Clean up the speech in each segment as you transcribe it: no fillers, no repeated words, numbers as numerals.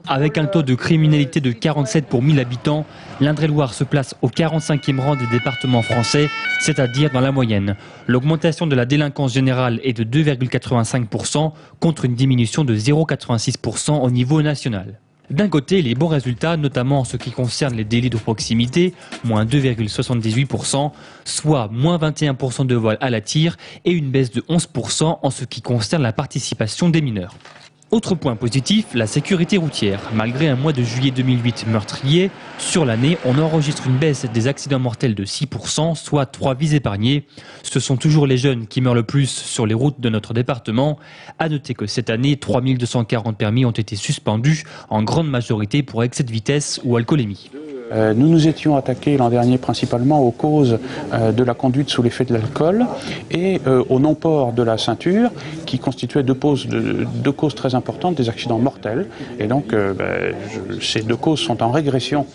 Avec un taux de criminalité de 47 pour 1000 habitants, l'Indre-et-Loire se place au 45e rang des départements français, c'est-à-dire dans la moyenne. L'augmentation de la délinquance générale est de 2,85% contre une diminution de 0,86% au niveau national. D'un côté, les bons résultats, notamment en ce qui concerne les délits de proximité, moins 2,78%, soit moins 21% de vols à la tire et une baisse de 11% en ce qui concerne la participation des mineurs. Autre point positif, la sécurité routière. Malgré un mois de juillet 2008 meurtrier, sur l'année, on enregistre une baisse des accidents mortels de 6%, soit 3 vies épargnées. Ce sont toujours les jeunes qui meurent le plus sur les routes de notre département. À noter que cette année, 3240 permis ont été suspendus, en grande majorité pour excès de vitesse ou alcoolémie. Nous nous étions attaqués l'an dernier principalement aux causes de la conduite sous l'effet de l'alcool et au non-port de la ceinture qui constituaient deux causes très importantes des accidents mortels. Et donc ces deux causes sont en régression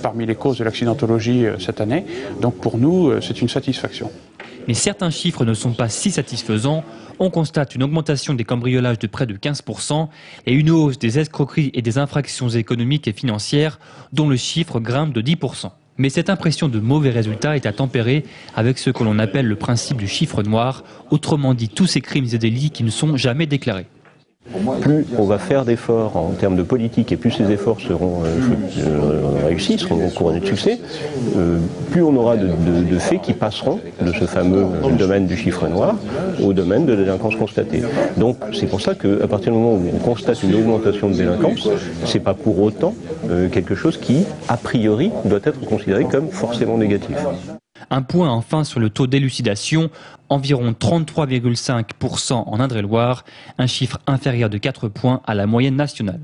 parmi les causes de l'accidentologie cette année. Donc pour nous, c'est une satisfaction. Mais certains chiffres ne sont pas si satisfaisants. On constate une augmentation des cambriolages de près de 15% et une hausse des escroqueries et des infractions économiques et financières dont le chiffre grimpe de 10%. Mais cette impression de mauvais résultats est à tempérer avec ce que l'on appelle le principe du chiffre noir, autrement dit tous ces crimes et délits qui ne sont jamais déclarés. Plus on va faire d'efforts en termes de politique et plus ces efforts seront réussis, seront couronnés de succès, plus on aura de faits qui passeront de ce fameux domaine du chiffre noir au domaine de la délinquance constatée. Donc c'est pour ça qu'à partir du moment où on constate une augmentation de délinquance, c'est pas pour autant quelque chose qui, a priori, doit être considéré comme forcément négatif. Un point enfin sur le taux d'élucidation, environ 33,5% en Indre-et-Loire, un chiffre inférieur de 4 points à la moyenne nationale.